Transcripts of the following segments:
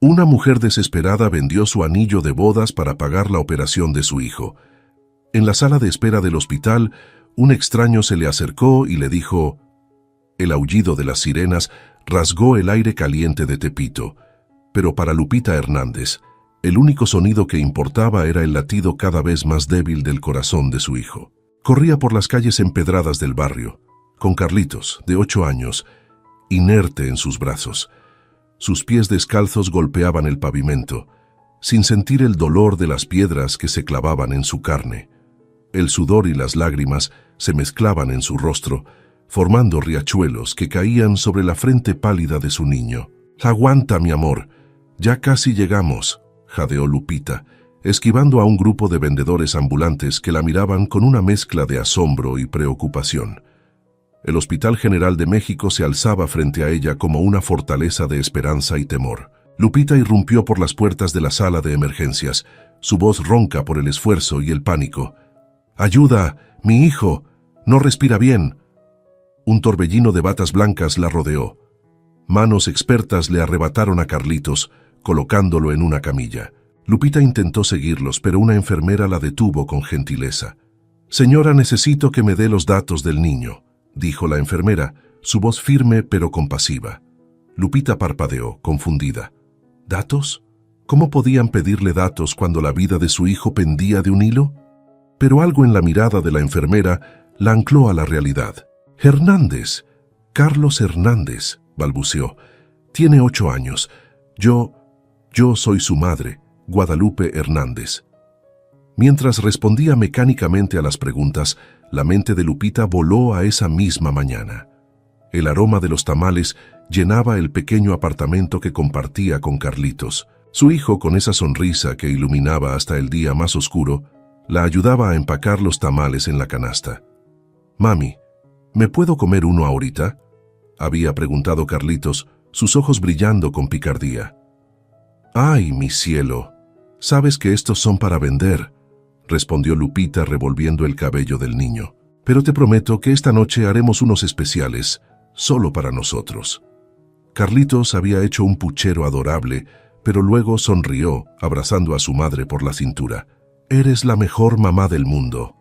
Una mujer desesperada vendió su anillo de bodas para pagar la operación de su hijo. En la sala de espera del hospital, un extraño se le acercó y le dijo: el aullido de las sirenas rasgó el aire caliente de Tepito, pero para Lupita Hernández, el único sonido que importaba era el latido cada vez más débil del corazón de su hijo. Corría por las calles empedradas del barrio, con Carlitos, de 8 años, inerte en sus brazos. Sus pies descalzos golpeaban el pavimento, sin sentir el dolor de las piedras que se clavaban en su carne. El sudor y las lágrimas se mezclaban en su rostro, formando riachuelos que caían sobre la frente pálida de su niño. «Aguanta, mi amor, ya casi llegamos», jadeó Lupita, esquivando a un grupo de vendedores ambulantes que la miraban con una mezcla de asombro y preocupación. El Hospital General de México se alzaba frente a ella como una fortaleza de esperanza y temor. Lupita irrumpió por las puertas de la sala de emergencias, su voz ronca por el esfuerzo y el pánico. «¡Ayuda! ¡Mi hijo! ¡No respira bien!». Un torbellino de batas blancas la rodeó. Manos expertas le arrebataron a Carlitos, colocándolo en una camilla. Lupita intentó seguirlos, pero una enfermera la detuvo con gentileza. «Señora, necesito que me dé los datos del niño», dijo la enfermera, su voz firme pero compasiva. Lupita parpadeó, confundida. ¿Datos? ¿Cómo podían pedirle datos cuando la vida de su hijo pendía de un hilo? Pero algo en la mirada de la enfermera la ancló a la realidad. «Hernández, Carlos Hernández», balbuceó. «Tiene 8 años. Yo soy su madre, Guadalupe Hernández». Mientras respondía mecánicamente a las preguntas, la mente de Lupita voló a esa misma mañana. El aroma de los tamales llenaba el pequeño apartamento que compartía con Carlitos. Su hijo, con esa sonrisa que iluminaba hasta el día más oscuro, la ayudaba a empacar los tamales en la canasta. «Mami, ¿me puedo comer uno ahorita?», había preguntado Carlitos, sus ojos brillando con picardía. «Ay, mi cielo, sabes que estos son para vender», respondió Lupita revolviendo el cabello del niño. «Pero te prometo que esta noche haremos unos especiales, solo para nosotros». Carlitos había hecho un puchero adorable, pero luego sonrió, abrazando a su madre por la cintura. «Eres la mejor mamá del mundo».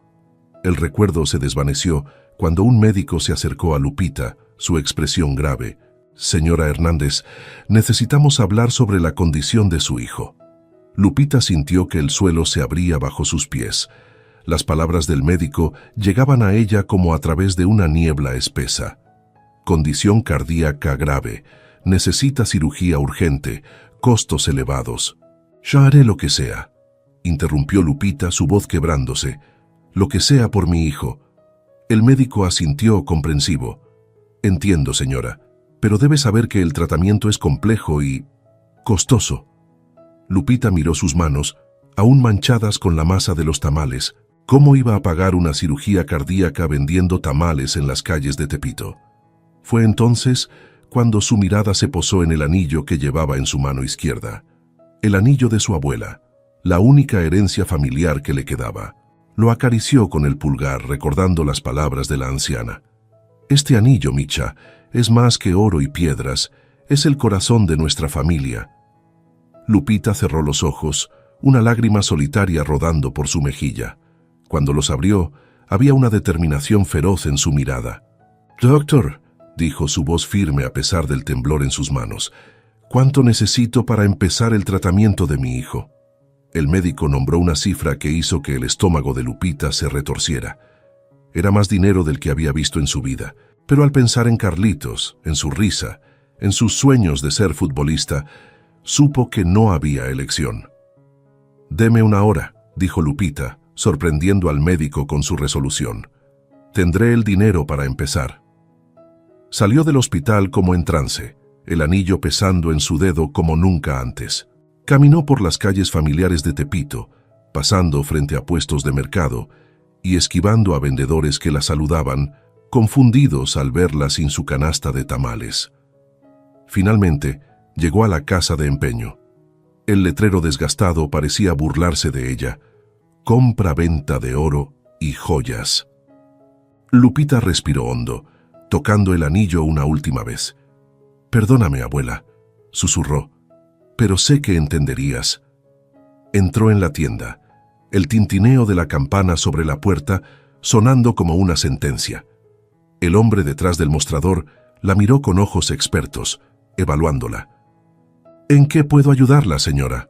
El recuerdo se desvaneció cuando un médico se acercó a Lupita, su expresión grave. «Señora Hernández, necesitamos hablar sobre la condición de su hijo». Lupita sintió que el suelo se abría bajo sus pies. Las palabras del médico llegaban a ella como a través de una niebla espesa. «Condición cardíaca grave. Necesita cirugía urgente. Costos elevados». «Ya haré lo que sea», interrumpió Lupita, su voz quebrándose. «Lo que sea por mi hijo». El médico asintió comprensivo. «Entiendo, señora, pero debe saber que el tratamiento es complejo y costoso». Lupita miró sus manos, aún manchadas con la masa de los tamales. ¿Cómo iba a pagar una cirugía cardíaca vendiendo tamales en las calles de Tepito? Fue entonces cuando su mirada se posó en el anillo que llevaba en su mano izquierda. El anillo de su abuela, la única herencia familiar que le quedaba. Lo acarició con el pulgar, recordando las palabras de la anciana. «Este anillo, Micha, es más que oro y piedras, es el corazón de nuestra familia». Lupita cerró los ojos, una lágrima solitaria rodando por su mejilla. Cuando los abrió, había una determinación feroz en su mirada. «Doctor», dijo su voz firme a pesar del temblor en sus manos, «¿cuánto necesito para empezar el tratamiento de mi hijo?». El médico nombró una cifra que hizo que el estómago de Lupita se retorciera. Era más dinero del que había visto en su vida, pero al pensar en Carlitos, en su risa, en sus sueños de ser futbolista, supo que no había elección. «Deme una hora», dijo Lupita, sorprendiendo al médico con su resolución. «Tendré el dinero para empezar». Salió del hospital como en trance, el anillo pesando en su dedo como nunca antes. Caminó por las calles familiares de Tepito, pasando frente a puestos de mercado y esquivando a vendedores que la saludaban, confundidos al verla sin su canasta de tamales. Finalmente, llegó a la casa de empeño. El letrero desgastado parecía burlarse de ella. «Compra-venta de oro y joyas». Lupita respiró hondo, tocando el anillo una última vez. «Perdóname, abuela», susurró, pero sé que entenderías. Entró en la tienda, el tintineo de la campana sobre la puerta sonando como una sentencia. El hombre detrás del mostrador la miró con ojos expertos, evaluándola. ¿En qué puedo ayudarla, señora?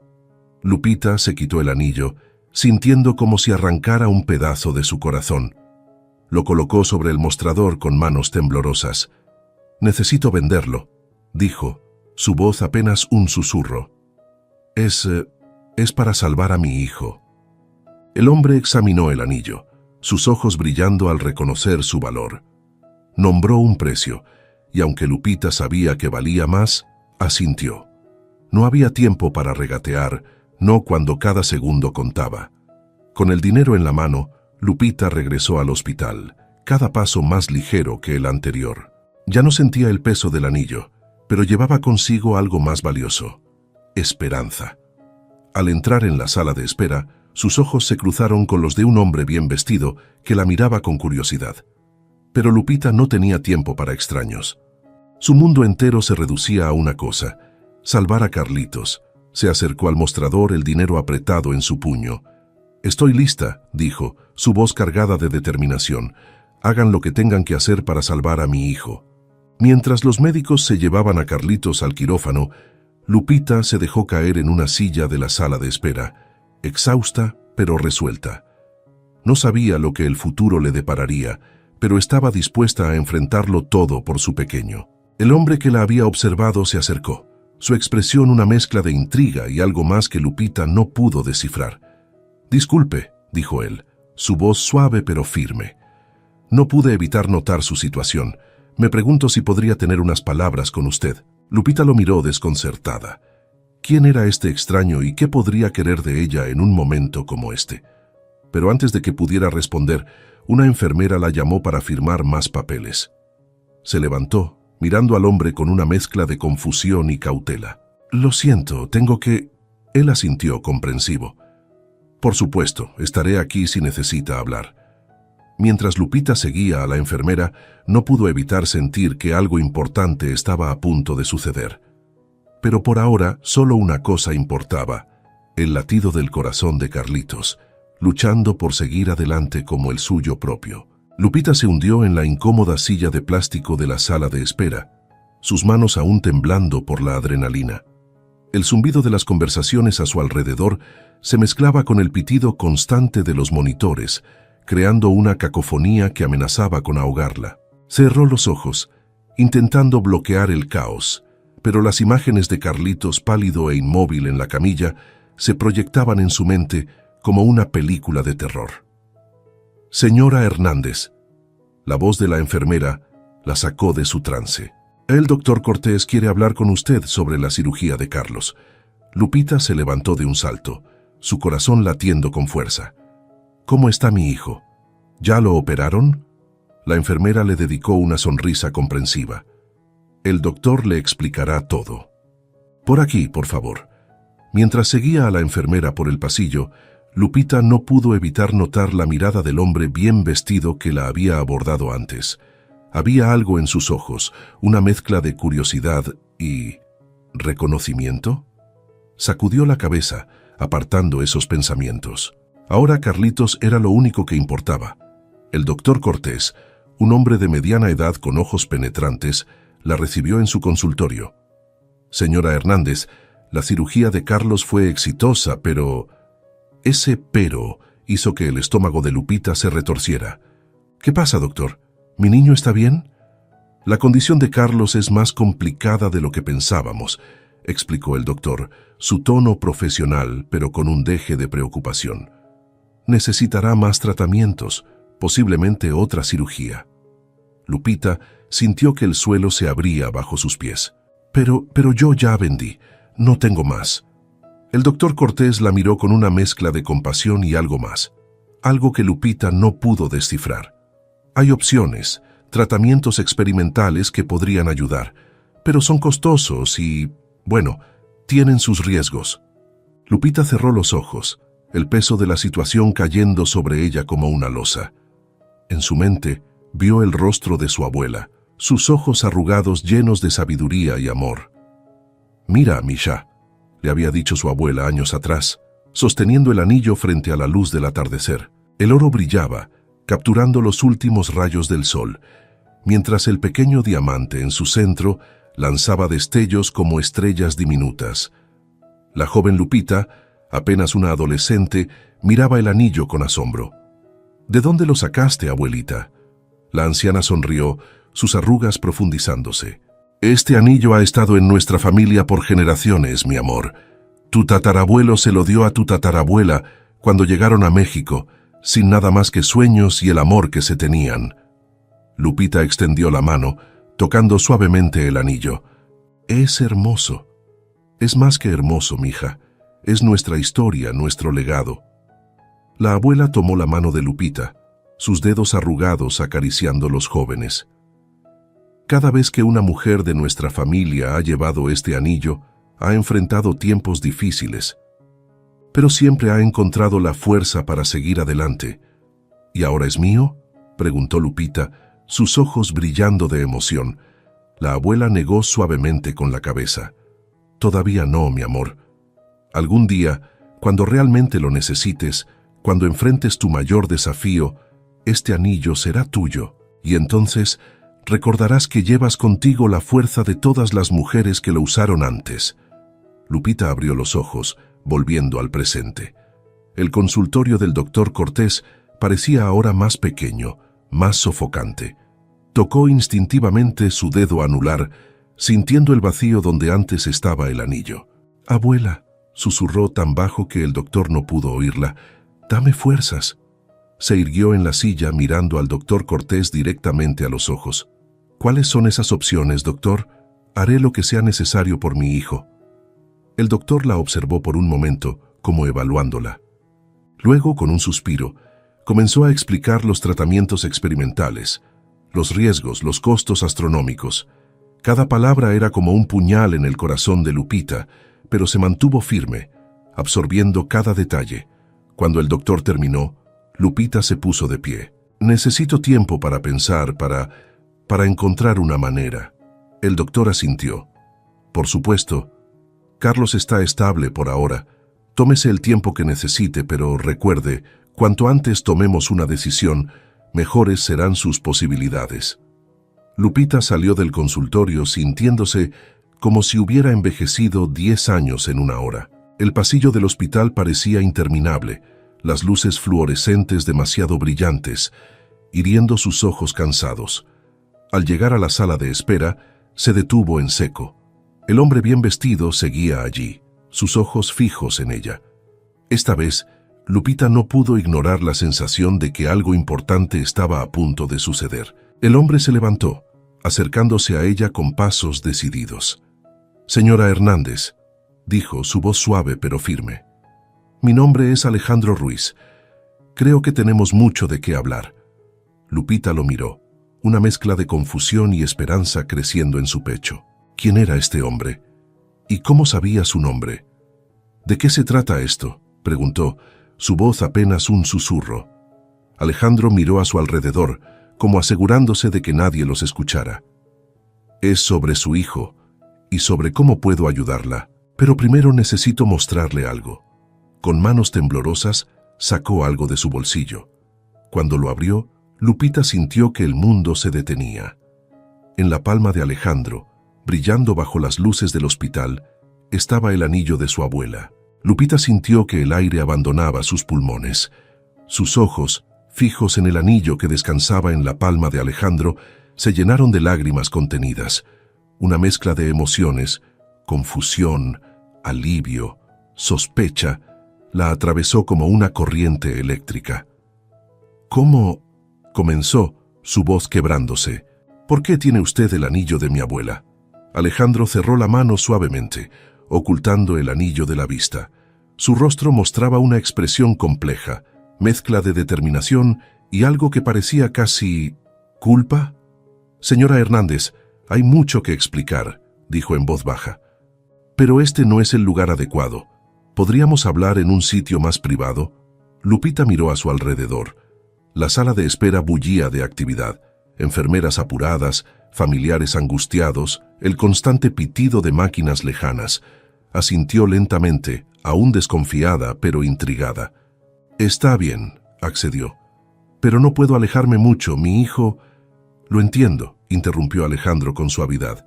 Lupita se quitó el anillo, sintiendo como si arrancara un pedazo de su corazón. Lo colocó sobre el mostrador con manos temblorosas. «Necesito venderlo», dijo, su voz apenas un susurro. Es para salvar a mi hijo». El hombre examinó el anillo, sus ojos brillando al reconocer su valor. Nombró un precio, y aunque Lupita sabía que valía más, asintió. No había tiempo para regatear, no cuando cada segundo contaba. Con el dinero en la mano, Lupita regresó al hospital, cada paso más ligero que el anterior. Ya no sentía el peso del anillo, pero llevaba consigo algo más valioso: esperanza. Al entrar en la sala de espera, sus ojos se cruzaron con los de un hombre bien vestido que la miraba con curiosidad. Pero Lupita no tenía tiempo para extraños. Su mundo entero se reducía a una cosa: salvar a Carlitos. Se acercó al mostrador, el dinero apretado en su puño. «Estoy lista», dijo, su voz cargada de determinación. «Hagan lo que tengan que hacer para salvar a mi hijo». Mientras los médicos se llevaban a Carlitos al quirófano, Lupita se dejó caer en una silla de la sala de espera, exhausta pero resuelta. No sabía lo que el futuro le depararía, pero estaba dispuesta a enfrentarlo todo por su pequeño. El hombre que la había observado se acercó, su expresión una mezcla de intriga y algo más que Lupita no pudo descifrar. «Disculpe», dijo él, su voz suave pero firme. «No pude evitar notar su situación. Me pregunto si podría tener unas palabras con usted». Lupita lo miró desconcertada. ¿Quién era este extraño y qué podría querer de ella en un momento como este? Pero antes de que pudiera responder, una enfermera la llamó para firmar más papeles. Se levantó, mirando al hombre con una mezcla de confusión y cautela. «Lo siento, tengo que...». Él asintió comprensivo. «Por supuesto, estaré aquí si necesita hablar». Mientras Lupita seguía a la enfermera, no pudo evitar sentir que algo importante estaba a punto de suceder. Pero por ahora solo una cosa importaba: el latido del corazón de Carlitos, luchando por seguir adelante como el suyo propio. Lupita se hundió en la incómoda silla de plástico de la sala de espera, sus manos aún temblando por la adrenalina. El zumbido de las conversaciones a su alrededor se mezclaba con el pitido constante de los monitores, creando una cacofonía que amenazaba con ahogarla. Cerró los ojos, intentando bloquear el caos, pero las imágenes de Carlitos pálido e inmóvil en la camilla se proyectaban en su mente como una película de terror. «Señora Hernández». La voz de la enfermera la sacó de su trance. «El doctor Cortés quiere hablar con usted sobre la cirugía de Carlos». Lupita se levantó de un salto, su corazón latiendo con fuerza. «¿Cómo está mi hijo? ¿Ya lo operaron?». La enfermera le dedicó una sonrisa comprensiva. «El doctor le explicará todo». «Por aquí, por favor». Mientras seguía a la enfermera por el pasillo, Lupita no pudo evitar notar la mirada del hombre bien vestido que la había abordado antes. Había algo en sus ojos, una mezcla de curiosidad y... ¿reconocimiento? Sacudió la cabeza, apartando esos pensamientos. Ahora Carlitos era lo único que importaba. El doctor Cortés, un hombre de mediana edad con ojos penetrantes, la recibió en su consultorio. «Señora Hernández, la cirugía de Carlos fue exitosa, pero...». Ese pero hizo que el estómago de Lupita se retorciera. «¿Qué pasa, doctor? ¿Mi niño está bien?». «La condición de Carlos es más complicada de lo que pensábamos», explicó el doctor, su tono profesional, pero con un deje de preocupación. «Necesitará más tratamientos, posiblemente otra cirugía». Lupita sintió que el suelo se abría bajo sus pies. Pero yo ya vendí, no tengo más». El doctor Cortés la miró con una mezcla de compasión y algo más, algo que Lupita no pudo descifrar. «Hay opciones, tratamientos experimentales que podrían ayudar, pero son costosos y, bueno, tienen sus riesgos». Lupita cerró los ojos, el peso de la situación cayendo sobre ella como una losa. En su mente vio el rostro de su abuela, sus ojos arrugados llenos de sabiduría y amor. «Mira, Misha», le había dicho su abuela años atrás, sosteniendo el anillo frente a la luz del atardecer. El oro brillaba, capturando los últimos rayos del sol, mientras el pequeño diamante en su centro lanzaba destellos como estrellas diminutas. La joven Lupita, apenas una adolescente, miraba el anillo con asombro. «¿De dónde lo sacaste, abuelita?». La anciana sonrió, sus arrugas profundizándose. «Este anillo ha estado en nuestra familia por generaciones, mi amor. Tu tatarabuelo se lo dio a tu tatarabuela cuando llegaron a México, sin nada más que sueños y el amor que se tenían». Lupita extendió la mano, tocando suavemente el anillo. «Es hermoso. Es más que hermoso, mija. Es nuestra historia, nuestro legado». La abuela tomó la mano de Lupita, sus dedos arrugados acariciando los jóvenes. «Cada vez que una mujer de nuestra familia ha llevado este anillo, ha enfrentado tiempos difíciles, pero siempre ha encontrado la fuerza para seguir adelante». «¿Y ahora es mío?», preguntó Lupita, sus ojos brillando de emoción. La abuela negó suavemente con la cabeza. «Todavía no, mi amor. Algún día, cuando realmente lo necesites, cuando enfrentes tu mayor desafío, este anillo será tuyo, y entonces recordarás que llevas contigo la fuerza de todas las mujeres que lo usaron antes». Lupita abrió los ojos, volviendo al presente. El consultorio del doctor Cortés parecía ahora más pequeño, más sofocante. Tocó instintivamente su dedo anular, sintiendo el vacío donde antes estaba el anillo. «Abuela», susurró tan bajo que el doctor no pudo oírla, «dame fuerzas». Se irguió en la silla mirando al doctor Cortés directamente a los ojos. «¿Cuáles son esas opciones, doctor? Haré lo que sea necesario por mi hijo». El doctor la observó por un momento, como evaluándola. Luego, con un suspiro, comenzó a explicar los tratamientos experimentales, los riesgos, los costos astronómicos. Cada palabra era como un puñal en el corazón de Lupita, pero se mantuvo firme, absorbiendo cada detalle. Cuando el doctor terminó, Lupita se puso de pie. «Necesito tiempo para pensar, para encontrar una manera». El doctor asintió. «Por supuesto. Carlos está estable por ahora. Tómese el tiempo que necesite, pero recuerde, cuanto antes tomemos una decisión, mejores serán sus posibilidades». Lupita salió del consultorio sintiéndose como si hubiera envejecido 10 años en una hora. El pasillo del hospital parecía interminable, las luces fluorescentes demasiado brillantes, hiriendo sus ojos cansados. Al llegar a la sala de espera, se detuvo en seco. El hombre bien vestido seguía allí, sus ojos fijos en ella. Esta vez, Lupita no pudo ignorar la sensación de que algo importante estaba a punto de suceder. El hombre se levantó, acercándose a ella con pasos decididos. «Señora Hernández», dijo, su voz suave pero firme. «Mi nombre es Alejandro Ruiz. Creo que tenemos mucho de qué hablar». Lupita lo miró, una mezcla de confusión y esperanza creciendo en su pecho. ¿Quién era este hombre? ¿Y cómo sabía su nombre? «¿De qué se trata esto?», preguntó, su voz apenas un susurro. Alejandro miró a su alrededor, como asegurándose de que nadie los escuchara. «Es sobre su hijo, y sobre cómo puedo ayudarla. Pero primero necesito mostrarle algo». Con manos temblorosas, sacó algo de su bolsillo. Cuando lo abrió, Lupita sintió que el mundo se detenía. En la palma de Alejandro, brillando bajo las luces del hospital, estaba el anillo de su abuela. Lupita sintió que el aire abandonaba sus pulmones. Sus ojos, fijos en el anillo que descansaba en la palma de Alejandro, se llenaron de lágrimas contenidas. Una mezcla de emociones, confusión, alivio, sospecha, la atravesó como una corriente eléctrica. «¿Cómo?», comenzó, su voz quebrándose. «¿Por qué tiene usted el anillo de mi abuela?». Alejandro cerró la mano suavemente, ocultando el anillo de la vista. Su rostro mostraba una expresión compleja, mezcla de determinación y algo que parecía casi... ¿culpa? «Señora Hernández, hay mucho que explicar», dijo en voz baja. «Pero este no es el lugar adecuado. ¿Podríamos hablar en un sitio más privado?». Lupita miró a su alrededor. La sala de espera bullía de actividad. Enfermeras apuradas, familiares angustiados, el constante pitido de máquinas lejanas. Asintió lentamente, aún desconfiada, pero intrigada. «Está bien», accedió. «Pero no puedo alejarme mucho, mi hijo...» «Lo entiendo», interrumpió Alejandro con suavidad.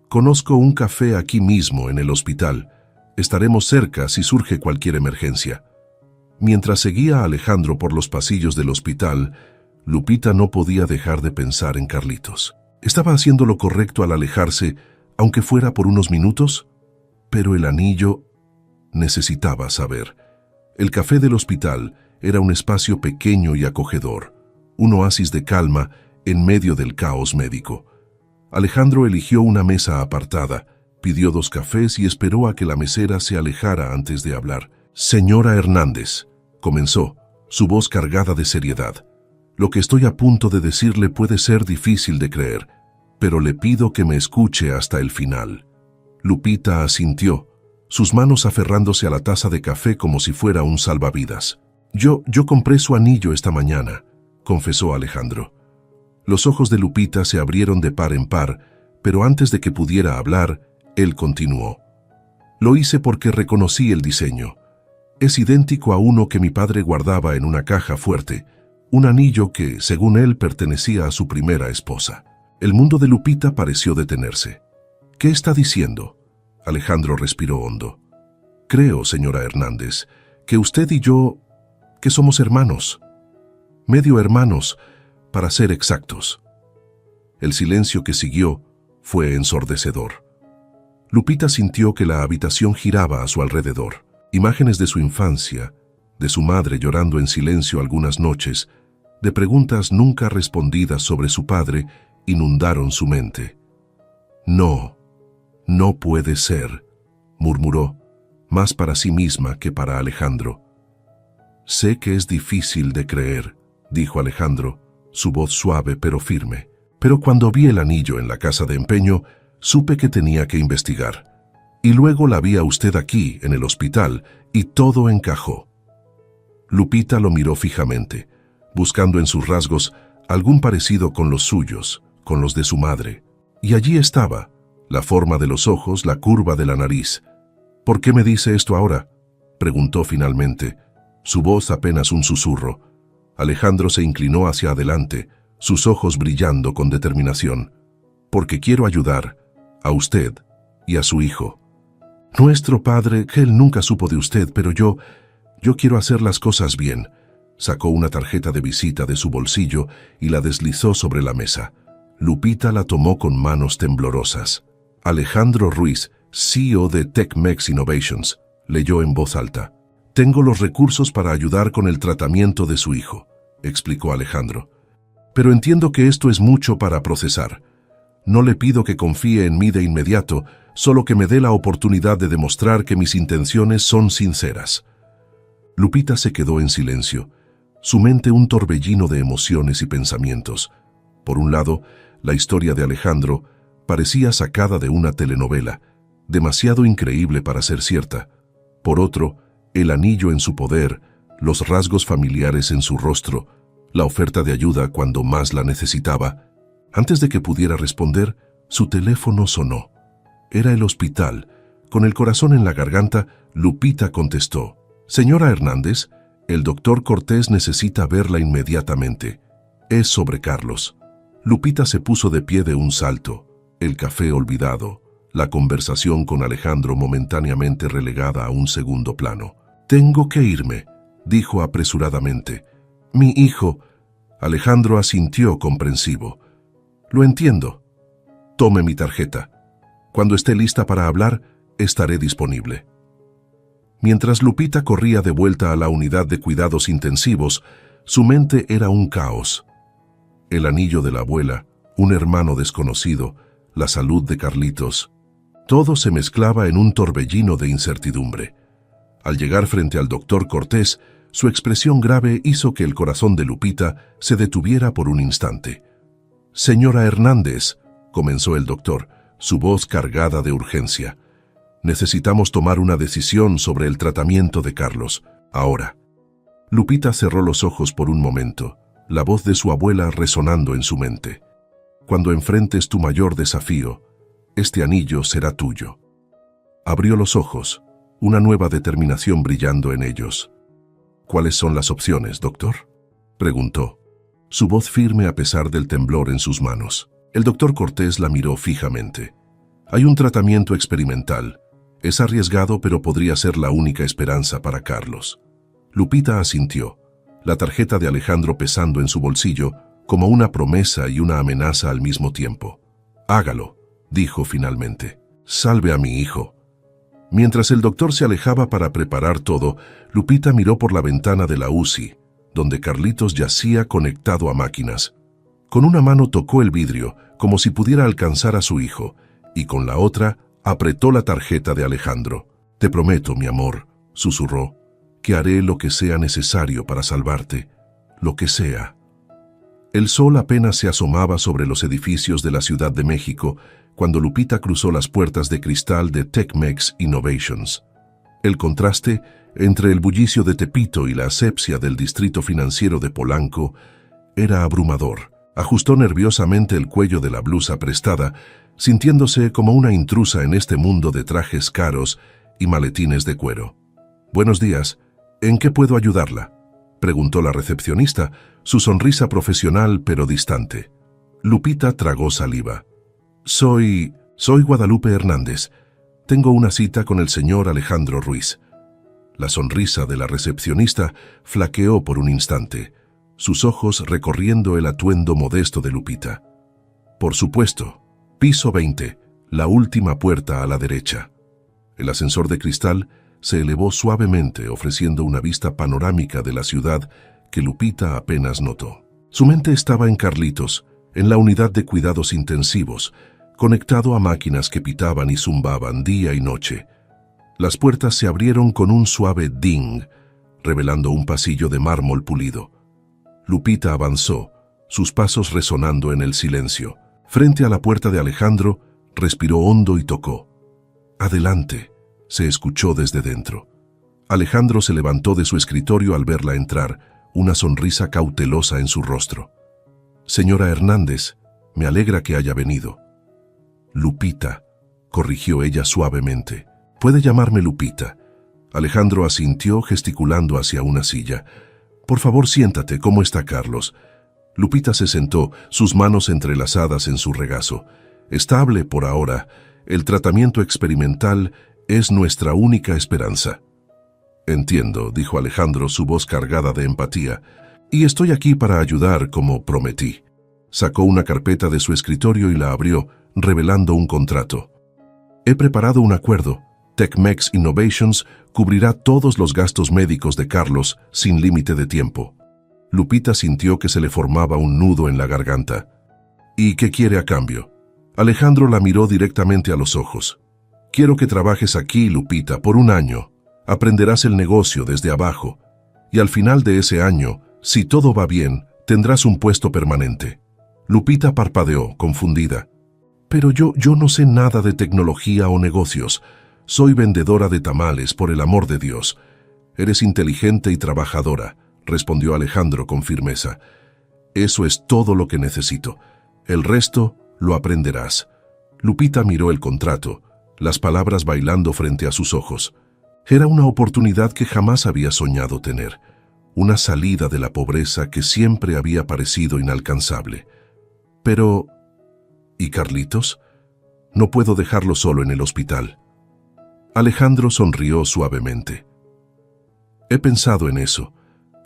«Conozco un café aquí mismo, en el hospital. Estaremos cerca si surge cualquier emergencia». Mientras seguía a Alejandro por los pasillos del hospital, Lupita no podía dejar de pensar en Carlitos. ¿Estaba haciendo lo correcto al alejarse, aunque fuera por unos minutos? Pero el anillo... Necesitaba saber. El café del hospital era un espacio pequeño y acogedor, un oasis de calma en medio del caos médico. Alejandro eligió una mesa apartada, pidió 2 cafés y esperó a que la mesera se alejara antes de hablar. «Señora Hernández», comenzó, su voz cargada de seriedad. «Lo que estoy a punto de decirle puede ser difícil de creer, pero le pido que me escuche hasta el final». Lupita asintió, sus manos aferrándose a la taza de café como si fuera un salvavidas. Yo compré su anillo esta mañana», confesó Alejandro. Los ojos de Lupita se abrieron de par en par, pero antes de que pudiera hablar, él continuó. «Lo hice porque reconocí el diseño. Es idéntico a uno que mi padre guardaba en una caja fuerte, un anillo que, según él, pertenecía a su primera esposa». El mundo de Lupita pareció detenerse. «¿Qué está diciendo?», Alejandro respiró hondo. «Creo, señora Hernández, que usted y yo, que somos hermanos. Medio hermanos, para ser exactos». El silencio que siguió fue ensordecedor. Lupita sintió que la habitación giraba a su alrededor. Imágenes de su infancia, de su madre llorando en silencio algunas noches, de preguntas nunca respondidas sobre su padre, inundaron su mente. «No, no puede ser», murmuró, más para sí misma que para Alejandro. «Sé que es difícil de creer», dijo Alejandro, su voz suave pero firme. «Pero cuando vi el anillo en la casa de empeño, supe que tenía que investigar. Y luego la vi a usted aquí, en el hospital, y todo encajó». Lupita lo miró fijamente, buscando en sus rasgos algún parecido con los suyos, con los de su madre. Y allí estaba, la forma de los ojos, la curva de la nariz. «¿Por qué me dice esto ahora?», preguntó finalmente, su voz apenas un susurro. Alejandro se inclinó hacia adelante, sus ojos brillando con determinación. «Porque quiero ayudar a usted y a su hijo. Nuestro padre, que él nunca supo de usted, pero yo quiero hacer las cosas bien». Sacó una tarjeta de visita de su bolsillo y la deslizó sobre la mesa. Lupita la tomó con manos temblorosas. «Alejandro Ruiz, CEO de TechMex Innovations», leyó en voz alta. «Tengo los recursos para ayudar con el tratamiento de su hijo», explicó Alejandro. «Pero entiendo que esto es mucho para procesar. No le pido que confíe en mí de inmediato, solo que me dé la oportunidad de demostrar que mis intenciones son sinceras». Lupita se quedó en silencio, su mente un torbellino de emociones y pensamientos. Por un lado, la historia de Alejandro parecía sacada de una telenovela, demasiado increíble para ser cierta. Por otro, el anillo en su poder, los rasgos familiares en su rostro, la oferta de ayuda cuando más la necesitaba. Antes de que pudiera responder, su teléfono sonó. Era el hospital. Con el corazón en la garganta, Lupita contestó. «Señora Hernández, el doctor Cortés necesita verla inmediatamente. Es sobre Carlos». Lupita se puso de pie de un salto, el café olvidado, la conversación con Alejandro momentáneamente relegada a un segundo plano. «Tengo que irme», dijo apresuradamente. «Mi hijo...» Alejandro asintió comprensivo. «Lo entiendo. Tome mi tarjeta. Cuando esté lista para hablar, estaré disponible». Mientras Lupita corría de vuelta a la unidad de cuidados intensivos, su mente era un caos. El anillo de la abuela, un hermano desconocido, la salud de Carlitos. Todo se mezclaba en un torbellino de incertidumbre. Al llegar frente al doctor Cortés, su expresión grave hizo que el corazón de Lupita se detuviera por un instante. «Señora Hernández», comenzó el doctor, su voz cargada de urgencia. «Necesitamos tomar una decisión sobre el tratamiento de Carlos, ahora». Lupita cerró los ojos por un momento, la voz de su abuela resonando en su mente. «Cuando enfrentes tu mayor desafío, este anillo será tuyo». Abrió los ojos, una nueva determinación brillando en ellos. «¿Cuáles son las opciones, doctor?», preguntó, su voz firme a pesar del temblor en sus manos. El doctor Cortés la miró fijamente. «Hay un tratamiento experimental. Es arriesgado, pero podría ser la única esperanza para Carlos». Lupita asintió, la tarjeta de Alejandro pesando en su bolsillo como una promesa y una amenaza al mismo tiempo. «Hágalo», dijo finalmente. «Salve a mi hijo». Mientras el doctor se alejaba para preparar todo, Lupita miró por la ventana de la UCI, donde Carlitos yacía conectado a máquinas. Con una mano tocó el vidrio, como si pudiera alcanzar a su hijo, y con la otra apretó la tarjeta de Alejandro. «Te prometo, mi amor», susurró, «que haré lo que sea necesario para salvarte, lo que sea». El sol apenas se asomaba sobre los edificios de la Ciudad de México cuando Lupita cruzó las puertas de cristal de TechMex Innovations. El contraste entre el bullicio de Tepito y la asepsia del distrito financiero de Polanco era abrumador. Ajustó nerviosamente el cuello de la blusa prestada, sintiéndose como una intrusa en este mundo de trajes caros y maletines de cuero. «Buenos días, ¿en qué puedo ayudarla?», preguntó la recepcionista, su sonrisa profesional pero distante. Lupita tragó saliva. Soy Guadalupe Hernández. Tengo una cita con el señor Alejandro Ruiz». La sonrisa de la recepcionista flaqueó por un instante, sus ojos recorriendo el atuendo modesto de Lupita. «Por supuesto. Piso 20, la última puerta a la derecha». El ascensor de cristal se elevó suavemente, ofreciendo una vista panorámica de la ciudad que Lupita apenas notó. Su mente estaba en Carlitos, en la unidad de cuidados intensivos, conectado a máquinas que pitaban y zumbaban día y noche. Las puertas se abrieron con un suave ding, revelando un pasillo de mármol pulido. Lupita avanzó, sus pasos resonando en el silencio. Frente a la puerta de Alejandro, respiró hondo y tocó. «Adelante», se escuchó desde dentro. Alejandro se levantó de su escritorio al verla entrar, una sonrisa cautelosa en su rostro. «Señora Hernández, me alegra que haya venido». «Lupita», corrigió ella suavemente. «Puede llamarme Lupita». Alejandro asintió, gesticulando hacia una silla. «Por favor, siéntate. ¿Cómo está Carlos?». Lupita se sentó, sus manos entrelazadas en su regazo. «Estable por ahora. El tratamiento experimental es nuestra única esperanza». «Entiendo», dijo Alejandro, su voz cargada de empatía. «Y estoy aquí para ayudar, como prometí». Sacó una carpeta de su escritorio y la abrió, revelando un contrato. «He preparado un acuerdo. TechMex Innovations cubrirá todos los gastos médicos de Carlos sin límite de tiempo». Lupita sintió que se le formaba un nudo en la garganta. «¿Y qué quiere a cambio?». Alejandro la miró directamente a los ojos. «Quiero que trabajes aquí, Lupita, por 1 año. Aprenderás el negocio desde abajo. Y al final de ese año, si todo va bien, tendrás un puesto permanente». Lupita parpadeó, confundida. «Pero yo no sé nada de tecnología o negocios. Soy vendedora de tamales, por el amor de Dios». «Eres inteligente y trabajadora», respondió Alejandro con firmeza. «Eso es todo lo que necesito. El resto lo aprenderás». Lupita miró el contrato, las palabras bailando frente a sus ojos. Era una oportunidad que jamás había soñado tener, una salida de la pobreza que siempre había parecido inalcanzable. Pero... ¿y Carlitos? No puedo dejarlo solo en el hospital. Alejandro sonrió suavemente. «He pensado en eso.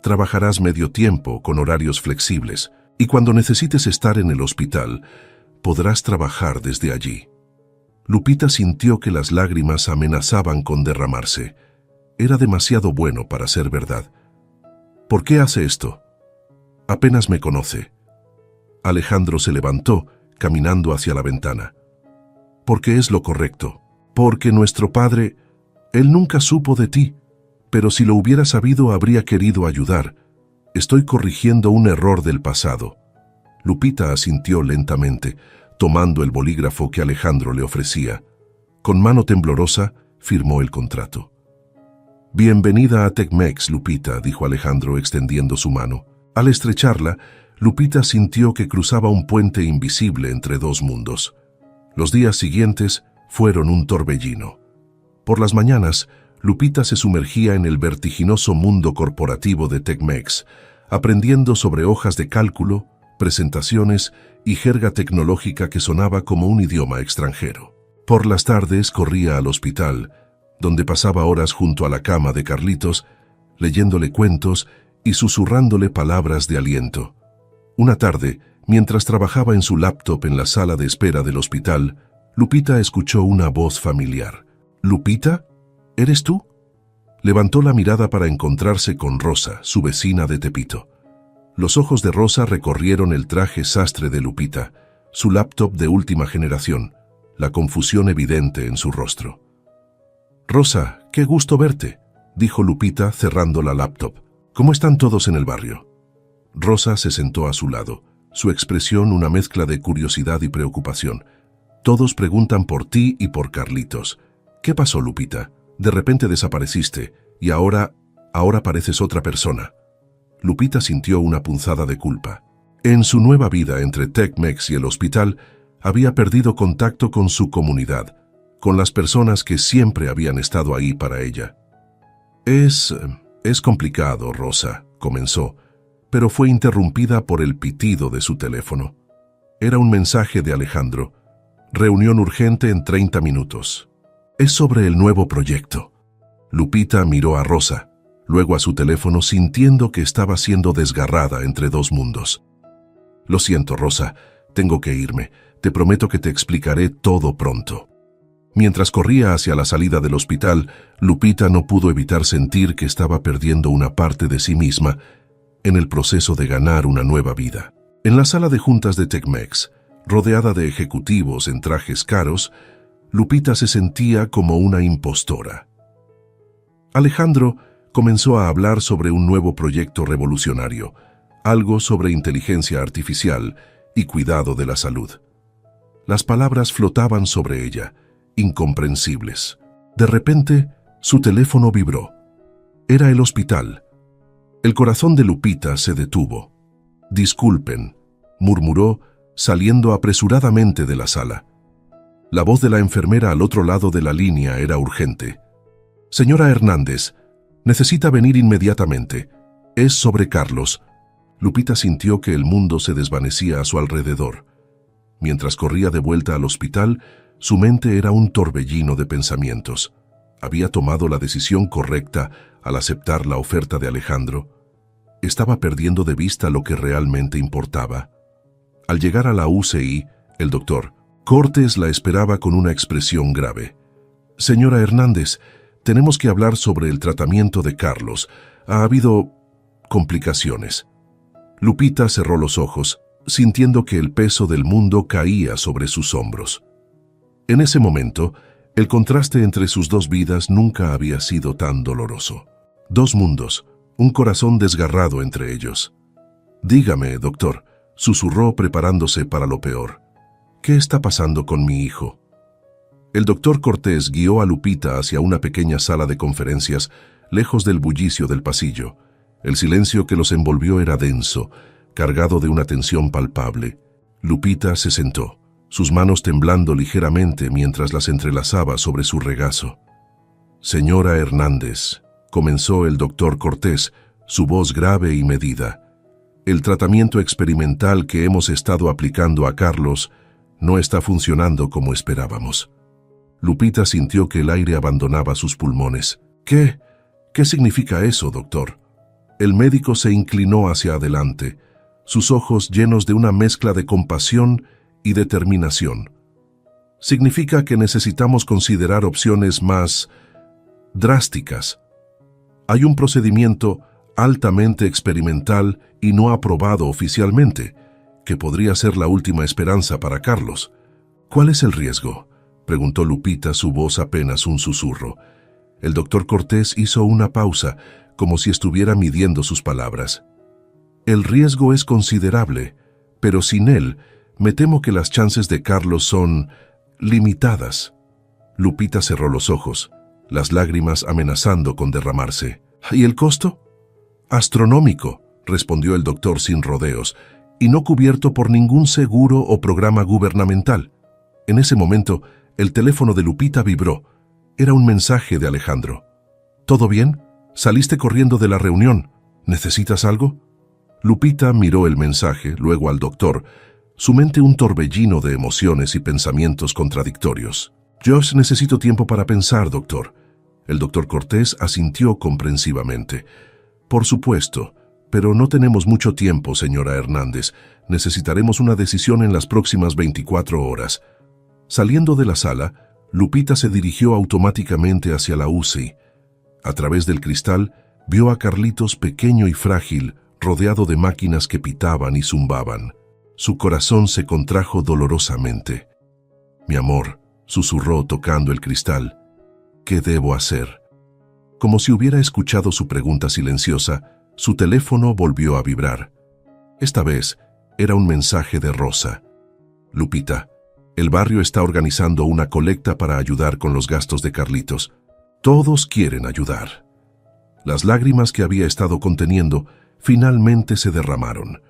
Trabajarás medio tiempo, con horarios flexibles, y cuando necesites estar en el hospital, podrás trabajar desde allí». Lupita sintió que las lágrimas amenazaban con derramarse. Era demasiado bueno para ser verdad. «¿Por qué hace esto?». «Apenas me conoce». Alejandro se levantó, caminando hacia la ventana. «Porque es lo correcto. Porque nuestro padre, él nunca supo de ti, pero si lo hubiera sabido habría querido ayudar. Estoy corrigiendo un error del pasado». Lupita asintió lentamente, tomando el bolígrafo que Alejandro le ofrecía. Con mano temblorosa, firmó el contrato. «Bienvenida a TechMex, Lupita», dijo Alejandro extendiendo su mano. Al estrecharla, Lupita sintió que cruzaba un puente invisible entre 2 mundos. Los días siguientes fueron un torbellino. Por las mañanas, Lupita se sumergía en el vertiginoso mundo corporativo de Tecmex, aprendiendo sobre hojas de cálculo, presentaciones y jerga tecnológica que sonaba como un idioma extranjero. Por las tardes corría al hospital, donde pasaba horas junto a la cama de Carlitos, leyéndole cuentos y susurrándole palabras de aliento. Una tarde, mientras trabajaba en su laptop en la sala de espera del hospital, Lupita escuchó una voz familiar. «¿Lupita? ¿Eres tú?». Levantó la mirada para encontrarse con Rosa, su vecina de Tepito. Los ojos de Rosa recorrieron el traje sastre de Lupita, su laptop de última generación, la confusión evidente en su rostro. «Rosa, qué gusto verte», dijo Lupita cerrando la laptop. «¿Cómo están todos en el barrio?». Rosa se sentó a su lado, su expresión una mezcla de curiosidad y preocupación. «Todos preguntan por ti y por Carlitos. ¿Qué pasó, Lupita? De repente desapareciste y ahora pareces otra persona». Lupita sintió una punzada de culpa. En su nueva vida entre Tecmex y el hospital, había perdido contacto con su comunidad, con las personas que siempre habían estado ahí para ella. Es complicado, Rosa», comenzó, pero fue interrumpida por el pitido de su teléfono. Era un mensaje de Alejandro. «Reunión urgente en 30 minutos. Es sobre el nuevo proyecto». Lupita miró a Rosa, luego a su teléfono sintiendo que estaba siendo desgarrada entre dos mundos. «Lo siento, Rosa, tengo que irme. Te prometo que te explicaré todo pronto». Mientras corría hacia la salida del hospital, Lupita no pudo evitar sentir que estaba perdiendo una parte de sí misma en el proceso de ganar una nueva vida. En la sala de juntas de Tecmex, rodeada de ejecutivos en trajes caros, Lupita se sentía como una impostora. Alejandro comenzó a hablar sobre un nuevo proyecto revolucionario, algo sobre inteligencia artificial y cuidado de la salud. Las palabras flotaban sobre ella, incomprensibles. De repente, su teléfono vibró. Era el hospital. El corazón de Lupita se detuvo. «Disculpen», murmuró, saliendo apresuradamente de la sala. La voz de la enfermera al otro lado de la línea era urgente. «Señora Hernández, necesita venir inmediatamente. Es sobre Carlos». Lupita sintió que el mundo se desvanecía a su alrededor. Mientras corría de vuelta al hospital, su mente era un torbellino de pensamientos. ¿Había tomado la decisión correcta al aceptar la oferta de Alejandro? ¿Estaba perdiendo de vista lo que realmente importaba? Al llegar a la UCI, el doctor Cortés la esperaba con una expresión grave. «Señora Hernández, tenemos que hablar sobre el tratamiento de Carlos. Ha habido complicaciones». Lupita cerró los ojos, sintiendo que el peso del mundo caía sobre sus hombros. En ese momento, el contraste entre sus dos vidas nunca había sido tan doloroso. Dos mundos, un corazón desgarrado entre ellos. «Dígame, doctor», susurró preparándose para lo peor. «¿Qué está pasando con mi hijo?». El doctor Cortés guió a Lupita hacia una pequeña sala de conferencias, lejos del bullicio del pasillo. El silencio que los envolvió era denso, cargado de una tensión palpable. Lupita se sentó, sus manos temblando ligeramente mientras las entrelazaba sobre su regazo. «Señora Hernández», comenzó el doctor Cortés, su voz grave y medida. «El tratamiento experimental que hemos estado aplicando a Carlos no está funcionando como esperábamos». Lupita sintió que el aire abandonaba sus pulmones. ¿Qué significa eso, doctor?». El médico se inclinó hacia adelante, sus ojos llenos de una mezcla de compasión y determinación. «Significa que necesitamos considerar opciones más drásticas. Hay un procedimiento altamente experimental y no aprobado oficialmente, que podría ser la última esperanza para Carlos». «¿Cuál es el riesgo?», preguntó Lupita, su voz apenas un susurro. El doctor Cortés hizo una pausa, como si estuviera midiendo sus palabras. «El riesgo es considerable, pero sin él, me temo que las chances de Carlos son limitadas». Lupita cerró los ojos, las lágrimas amenazando con derramarse. «¿Y el costo?». «Astronómico», respondió el doctor sin rodeos, «y no cubierto por ningún seguro o programa gubernamental». En ese momento, el teléfono de Lupita vibró. Era un mensaje de Alejandro. ¿Todo bien? Saliste corriendo de la reunión. ¿Necesitas algo? Lupita miró el mensaje, luego al doctor, su mente un torbellino de emociones y pensamientos contradictorios. Josh, necesito tiempo para pensar, doctor. El doctor Cortés asintió comprensivamente. Por supuesto, pero no tenemos mucho tiempo, señora Hernández. Necesitaremos una decisión en las próximas 24 horas. Saliendo de la sala, Lupita se dirigió automáticamente hacia la UCI. A través del cristal, vio a Carlitos pequeño y frágil, rodeado de máquinas que pitaban y zumbaban. Su corazón se contrajo dolorosamente. «Mi amor», susurró tocando el cristal, «¿qué debo hacer?». Como si hubiera escuchado su pregunta silenciosa, su teléfono volvió a vibrar. Esta vez era un mensaje de Rosa. «Lupita, el barrio está organizando una colecta para ayudar con los gastos de Carlitos. Todos quieren ayudar». Las lágrimas que había estado conteniendo finalmente se derramaron.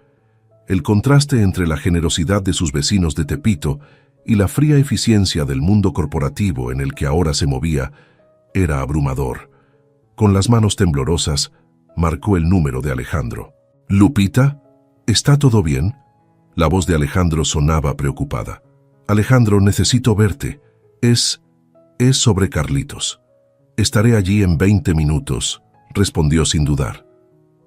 El contraste entre la generosidad de sus vecinos de Tepito y la fría eficiencia del mundo corporativo en el que ahora se movía era abrumador. Con las manos temblorosas, marcó el número de Alejandro. «Lupita, ¿está todo bien?». La voz de Alejandro sonaba preocupada. «Alejandro, necesito verte. Es sobre Carlitos». «Estaré allí en 20 minutos», respondió sin dudar.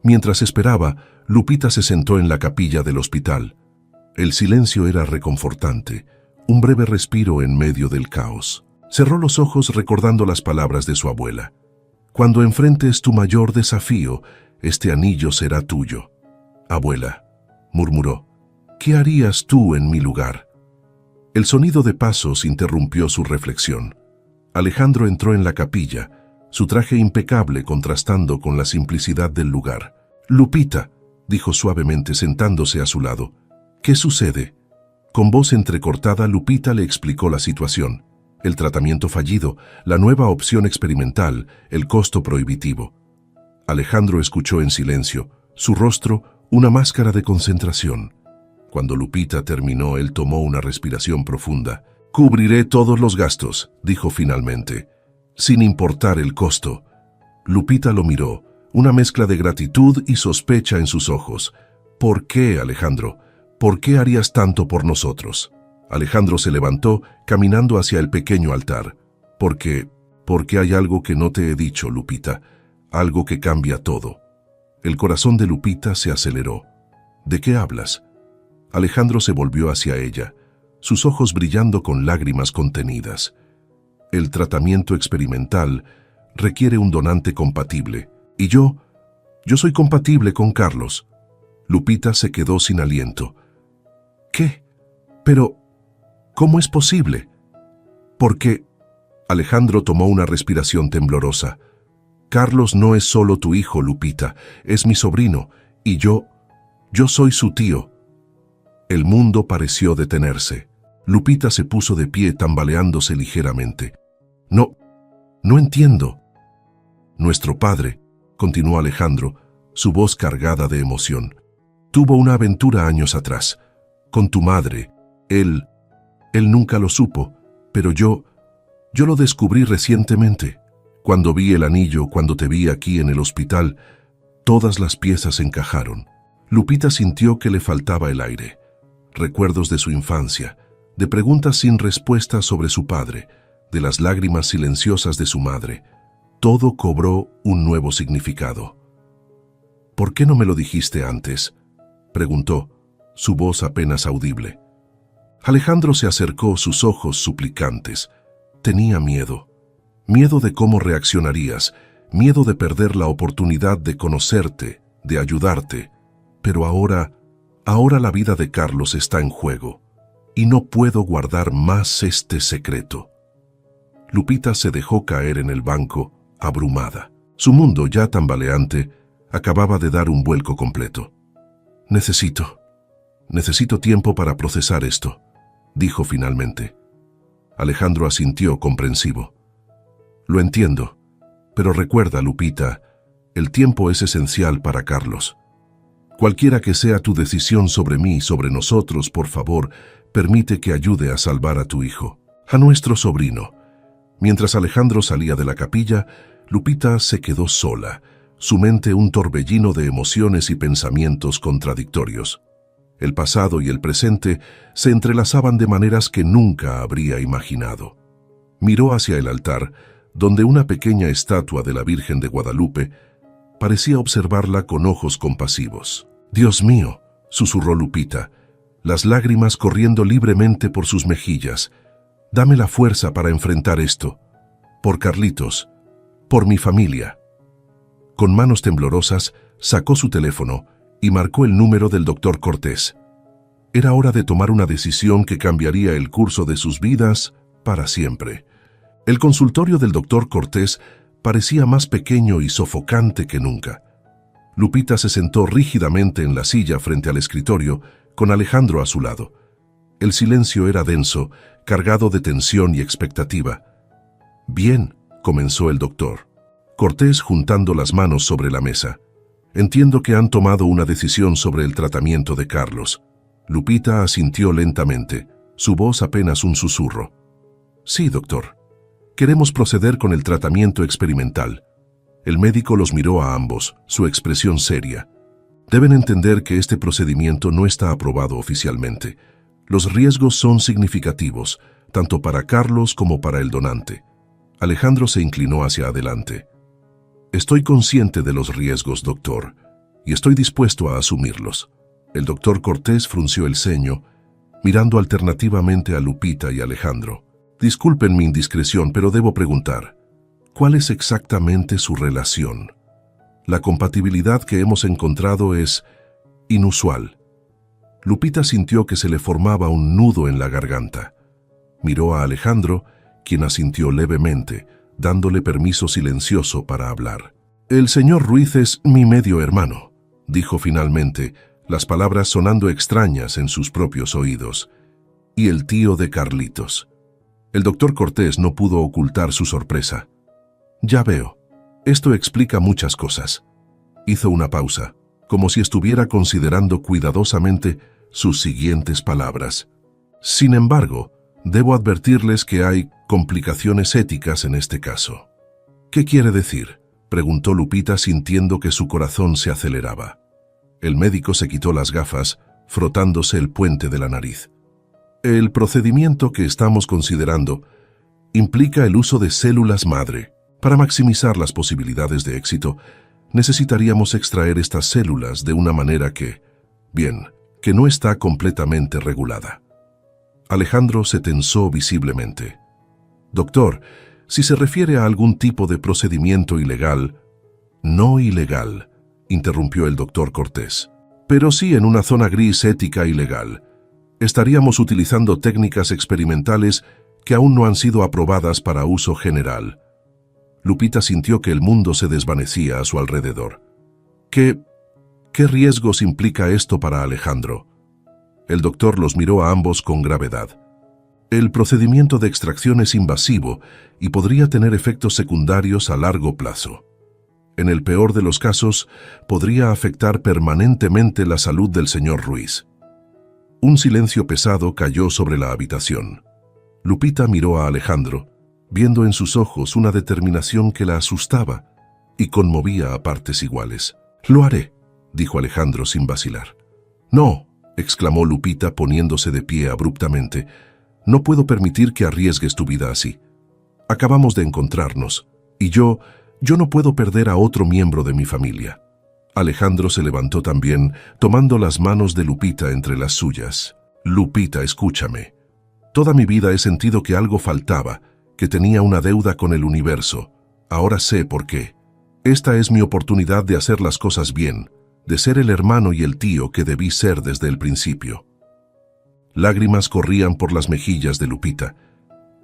Mientras esperaba, Lupita se sentó en la capilla del hospital. El silencio era reconfortante, un breve respiro en medio del caos. Cerró los ojos recordando las palabras de su abuela. «Cuando enfrentes tu mayor desafío, este anillo será tuyo». «Abuela», murmuró, «¿qué harías tú en mi lugar?». El sonido de pasos interrumpió su reflexión. Alejandro entró en la capilla, su traje impecable contrastando con la simplicidad del lugar. «Lupita», dijo suavemente sentándose a su lado, «¿qué sucede?». Con voz entrecortada, Lupita le explicó la situación. El tratamiento fallido, la nueva opción experimental, el costo prohibitivo. Alejandro escuchó en silencio, su rostro una máscara de concentración. Cuando Lupita terminó, él tomó una respiración profunda. «Cubriré todos los gastos», dijo finalmente, «sin importar el costo». Lupita lo miró, una mezcla de gratitud y sospecha en sus ojos. «¿Por qué, Alejandro? ¿Por qué harías tanto por nosotros?». Alejandro se levantó, caminando hacia el pequeño altar. Porque hay algo que no te he dicho, Lupita, algo que cambia todo». El corazón de Lupita se aceleró. «¿De qué hablas?». Alejandro se volvió hacia ella, sus ojos brillando con lágrimas contenidas. «El tratamiento experimental requiere un donante compatible, y yo soy compatible con Carlos». Lupita se quedó sin aliento. «¿Qué? Pero, ¿cómo es posible?». «Porque…». Alejandro tomó una respiración temblorosa. «Carlos no es solo tu hijo, Lupita, es mi sobrino, y yo soy su tío». El mundo pareció detenerse. Lupita se puso de pie tambaleándose ligeramente. No entiendo». «Nuestro padre», continuó Alejandro, su voz cargada de emoción, «tuvo una aventura años atrás, con tu madre. Él nunca lo supo, pero yo lo descubrí recientemente. Cuando vi el anillo, cuando te vi aquí en el hospital, todas las piezas encajaron». Lupita sintió que le faltaba el aire. Recuerdos de su infancia, de preguntas sin respuesta sobre su padre, de las lágrimas silenciosas de su madre. Todo cobró un nuevo significado. «¿Por qué no me lo dijiste antes?», preguntó, su voz apenas audible. Alejandro se acercó, sus ojos suplicantes. Tenía miedo. Miedo de cómo reaccionarías, miedo de perder la oportunidad de conocerte, de ayudarte. Pero ahora la vida de Carlos está en juego, y no puedo guardar más este secreto. Lupita se dejó caer en el banco, abrumada. Su mundo, ya tambaleante, acababa de dar un vuelco completo. Necesito tiempo para procesar esto», dijo finalmente. Alejandro asintió comprensivo. «Lo entiendo, pero recuerda, Lupita, el tiempo es esencial para Carlos. Cualquiera que sea tu decisión sobre mí y sobre nosotros, por favor, permite que ayude a salvar a tu hijo, a nuestro sobrino. Mientras Alejandro salía de la capilla, Lupita se quedó sola, su mente un torbellino de emociones y pensamientos contradictorios. El pasado y el presente se entrelazaban de maneras que nunca habría imaginado. Miró hacia el altar, donde una pequeña estatua de la Virgen de Guadalupe parecía observarla con ojos compasivos. «Dios mío», susurró Lupita, las lágrimas corriendo libremente por sus mejillas. «Dame la fuerza para enfrentar esto. Por Carlitos, por mi familia». Con manos temblorosas, sacó su teléfono y marcó el número del doctor Cortés. Era hora de tomar una decisión que cambiaría el curso de sus vidas para siempre. El consultorio del doctor Cortés parecía más pequeño y sofocante que nunca. Lupita se sentó rígidamente en la silla frente al escritorio, con Alejandro a su lado. El silencio era denso, cargado de tensión y expectativa. «Bien», comenzó el doctor Cortés juntando las manos sobre la mesa. «Entiendo que han tomado una decisión sobre el tratamiento de Carlos». Lupita asintió lentamente, su voz apenas un susurro. «Sí, doctor. Queremos proceder con el tratamiento experimental». El médico los miró a ambos, su expresión seria. «Deben entender que este procedimiento no está aprobado oficialmente. Los riesgos son significativos, tanto para Carlos como para el donante». Alejandro se inclinó hacia adelante. «Estoy consciente de los riesgos, doctor, y estoy dispuesto a asumirlos». El doctor Cortés frunció el ceño, mirando alternativamente a Lupita y Alejandro. «Disculpen mi indiscreción, pero debo preguntar, ¿cuál es exactamente su relación? La compatibilidad que hemos encontrado es inusual». Lupita sintió que se le formaba un nudo en la garganta. Miró a Alejandro, quien asintió levemente, dándole permiso silencioso para hablar. «El señor Ruiz es mi medio hermano», dijo finalmente, las palabras sonando extrañas en sus propios oídos. «Y el tío de Carlitos». El doctor Cortés no pudo ocultar su sorpresa. «Ya veo. Esto explica muchas cosas». Hizo una pausa, como si estuviera considerando cuidadosamente sus siguientes palabras. «Sin embargo, debo advertirles que hay complicaciones éticas en este caso». «¿Qué quiere decir?», preguntó Lupita sintiendo que su corazón se aceleraba. El médico se quitó las gafas, frotándose el puente de la nariz. «El procedimiento que estamos considerando implica el uso de células madre. Para maximizar las posibilidades de éxito, necesitaríamos extraer estas células de una manera que no está completamente regulada». Alejandro se tensó visiblemente. «Doctor, si se refiere a algún tipo de procedimiento ilegal». «No ilegal», interrumpió el doctor Cortés. «Pero sí en una zona gris ética y legal. Estaríamos utilizando técnicas experimentales que aún no han sido aprobadas para uso general». Lupita sintió que el mundo se desvanecía a su alrededor. ¿Qué riesgos implica esto para Alejandro? El doctor los miró a ambos con gravedad. «El procedimiento de extracción es invasivo y podría tener efectos secundarios a largo plazo. En el peor de los casos, podría afectar permanentemente la salud del señor Ruiz». Un silencio pesado cayó sobre la habitación. Lupita miró a Alejandro, viendo en sus ojos una determinación que la asustaba y conmovía a partes iguales. «Lo haré», dijo Alejandro sin vacilar. «No», exclamó Lupita poniéndose de pie abruptamente. «No puedo permitir que arriesgues tu vida así. Acabamos de encontrarnos, y yo no puedo perder a otro miembro de mi familia». Alejandro se levantó también, tomando las manos de Lupita entre las suyas. «Lupita, escúchame. Toda mi vida he sentido que algo faltaba, que tenía una deuda con el universo. Ahora sé por qué. Esta es mi oportunidad de hacer las cosas bien, de ser el hermano y el tío que debí ser desde el principio». Lágrimas corrían por las mejillas de Lupita.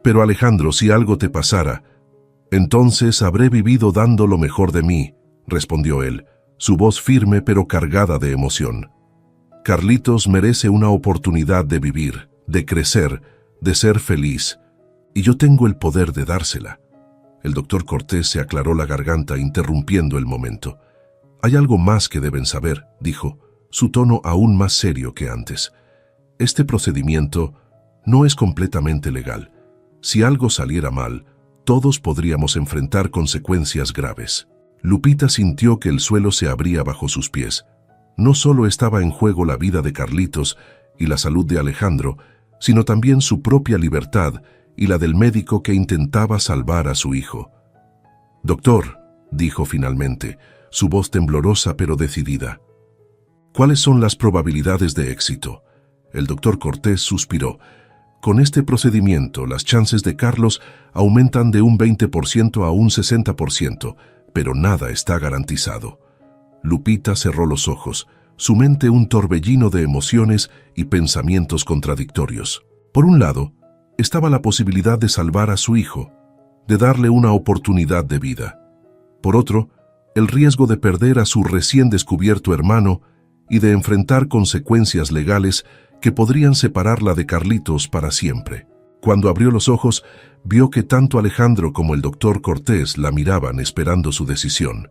«Pero Alejandro, si algo te pasara, entonces habré vivido dando lo mejor de mí», respondió él, su voz firme pero cargada de emoción. «Carlitos merece una oportunidad de vivir, de crecer, de ser feliz, y yo tengo el poder de dársela». El doctor Cortés se aclaró la garganta interrumpiendo el momento. «Hay algo más que deben saber», dijo, su tono aún más serio que antes. «Este procedimiento no es completamente legal. Si algo saliera mal, todos podríamos enfrentar consecuencias graves. Lupita sintió que el suelo se abría bajo sus pies. No solo estaba en juego la vida de Carlitos y la salud de Alejandro, sino también su propia libertad y la del médico que intentaba salvar a su hijo. «Doctor», dijo finalmente, su voz temblorosa pero decidida. «¿Cuáles son las probabilidades de éxito?». El doctor Cortés suspiró. «Con este procedimiento, las chances de Carlos aumentan de un 20% a un 60%, pero nada está garantizado». Lupita cerró los ojos, su mente un torbellino de emociones y pensamientos contradictorios. Por un lado, estaba la posibilidad de salvar a su hijo, de darle una oportunidad de vida. Por otro, el riesgo de perder a su recién descubierto hermano y de enfrentar consecuencias legales que podrían separarla de Carlitos para siempre. Cuando abrió los ojos, vio que tanto Alejandro como el doctor Cortés la miraban esperando su decisión.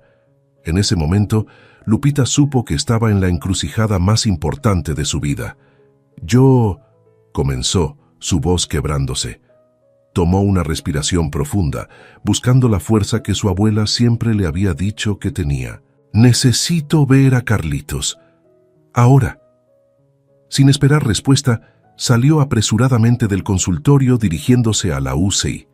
En ese momento, Lupita supo que estaba en la encrucijada más importante de su vida. «Yo», comenzó, su voz quebrándose. Tomó una respiración profunda, buscando la fuerza que su abuela siempre le había dicho que tenía. «Necesito ver a Carlitos. Ahora». Sin esperar respuesta, salió apresuradamente del consultorio dirigiéndose a la UCI.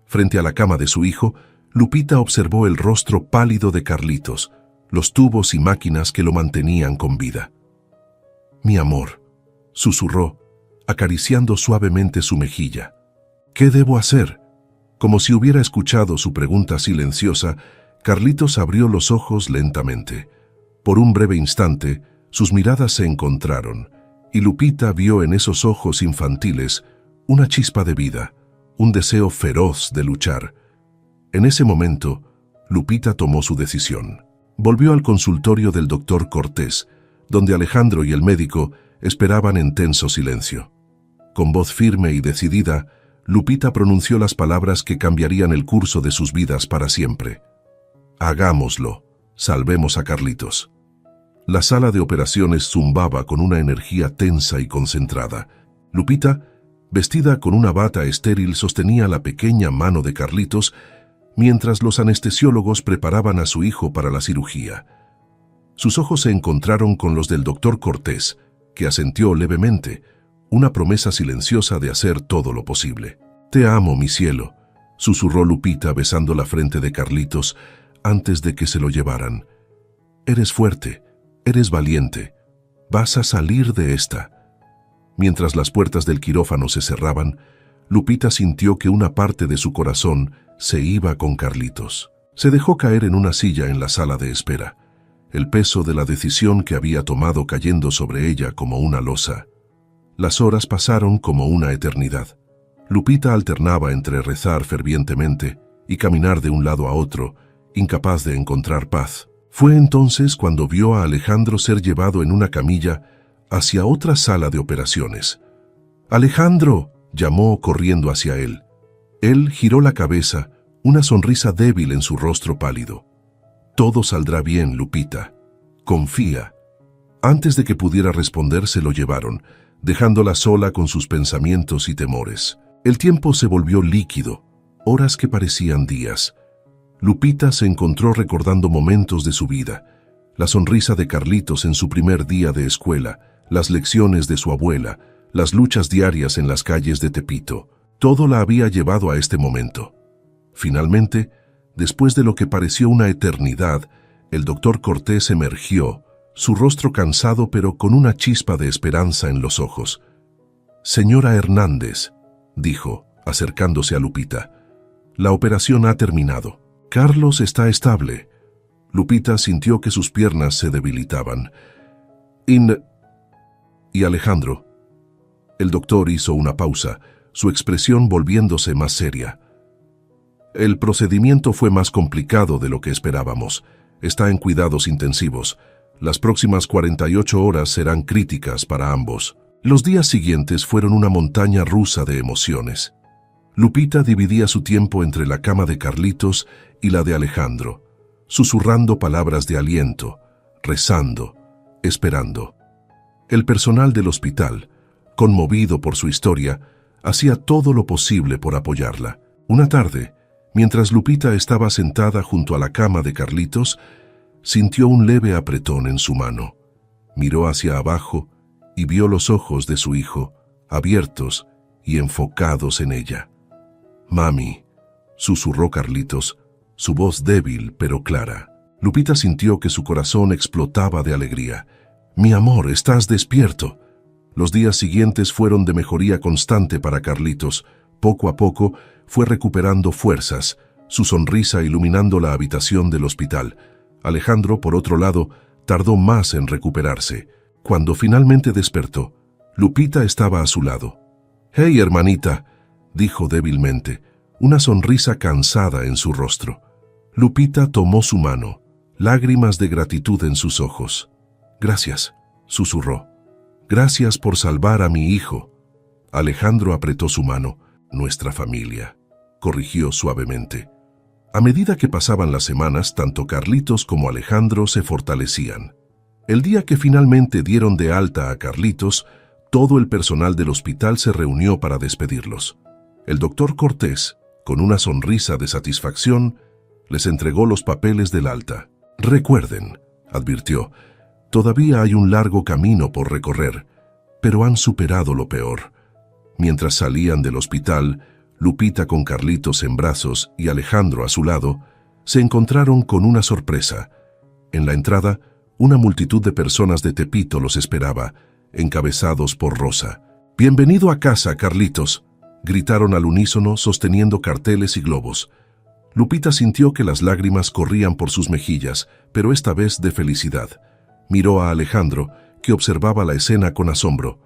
Frente a la cama de su hijo, Lupita observó el rostro pálido de Carlitos, los tubos y máquinas que lo mantenían con vida. «Mi amor», susurró, acariciando suavemente su mejilla. «¿Qué debo hacer?». Como si hubiera escuchado su pregunta silenciosa, Carlitos abrió los ojos lentamente. Por un breve instante, sus miradas se encontraron, y Lupita vio en esos ojos infantiles una chispa de vida, un deseo feroz de luchar. En ese momento, Lupita tomó su decisión. Volvió al consultorio del doctor Cortés, donde Alejandro y el médico esperaban en tenso silencio. Con voz firme y decidida, Lupita pronunció las palabras que cambiarían el curso de sus vidas para siempre. «Hagámoslo. Salvemos a Carlitos». La sala de operaciones zumbaba con una energía tensa y concentrada. Lupita, vestida con una bata estéril, sostenía la pequeña mano de Carlitos mientras los anestesiólogos preparaban a su hijo para la cirugía. Sus ojos se encontraron con los del doctor Cortés, que asintió levemente, una promesa silenciosa de hacer todo lo posible. «Te amo, mi cielo», susurró Lupita besando la frente de Carlitos antes de que se lo llevaran. «Eres fuerte, eres valiente, vas a salir de esta». Mientras las puertas del quirófano se cerraban, Lupita sintió que una parte de su corazón se iba con Carlitos. Se dejó caer en una silla en la sala de espera, el peso de la decisión que había tomado cayendo sobre ella como una losa. Las horas pasaron como una eternidad. Lupita alternaba entre rezar fervientemente y caminar de un lado a otro, incapaz de encontrar paz. Fue entonces cuando vio a Alejandro ser llevado en una camilla hacia otra sala de operaciones. «¡Alejandro!», llamó corriendo hacia él. Él giró la cabeza, una sonrisa débil en su rostro pálido. «Todo saldrá bien, Lupita. Confía». Antes de que pudiera responder, se lo llevaron, dejándola sola con sus pensamientos y temores. El tiempo se volvió líquido, horas que parecían días. Lupita se encontró recordando momentos de su vida, la sonrisa de Carlitos en su primer día de escuela, las lecciones de su abuela, las luchas diarias en las calles de Tepito. Todo la había llevado a este momento. Finalmente, después de lo que pareció una eternidad, el doctor Cortés emergió, su rostro cansado pero con una chispa de esperanza en los ojos. «Señora Hernández», dijo, acercándose a Lupita, «la operación ha terminado. Carlos está estable». Lupita sintió que sus piernas se debilitaban. «¿Y Alejandro?». El doctor hizo una pausa, su expresión volviéndose más seria. «El procedimiento fue más complicado de lo que esperábamos. Está en cuidados intensivos. Las próximas 48 horas serán críticas para ambos». Los días siguientes fueron una montaña rusa de emociones. Lupita dividía su tiempo entre la cama de Carlitos y la de Alejandro, susurrando palabras de aliento, rezando, esperando. El personal del hospital, conmovido por su historia, hacía todo lo posible por apoyarla. Una tarde, Mientras Lupita estaba sentada junto a la cama de Carlitos, sintió un leve apretón en su mano. Miró hacia abajo y vio los ojos de su hijo, abiertos y enfocados en ella. «Mami», susurró Carlitos, su voz débil pero clara. Lupita sintió que su corazón explotaba de alegría. «Mi amor, estás despierto». Los días siguientes fueron de mejoría constante para Carlitos. Poco a poco fue recuperando fuerzas, su sonrisa iluminando la habitación del hospital. Alejandro, por otro lado, tardó más en recuperarse. Cuando finalmente despertó, Lupita estaba a su lado. «Hey, hermanita», dijo débilmente, una sonrisa cansada en su rostro. Lupita tomó su mano, lágrimas de gratitud en sus ojos. «Gracias», susurró. «Gracias por salvar a mi hijo». Alejandro apretó su mano. «Nuestra familia», corrigió suavemente. A medida que pasaban las semanas, tanto Carlitos como Alejandro se fortalecían. El día que finalmente dieron de alta a Carlitos, todo el personal del hospital se reunió para despedirlos. El doctor Cortés, con una sonrisa de satisfacción, les entregó los papeles del alta. «Recuerden», advirtió, «todavía hay un largo camino por recorrer, pero han superado lo peor». Mientras salían del hospital, Lupita con Carlitos en brazos y Alejandro a su lado, se encontraron con una sorpresa. En la entrada, una multitud de personas de Tepito los esperaba, encabezados por Rosa. «Bienvenido a casa, Carlitos», gritaron al unísono sosteniendo carteles y globos. Lupita sintió que las lágrimas corrían por sus mejillas, pero esta vez de felicidad. Miró a Alejandro, que observaba la escena con asombro.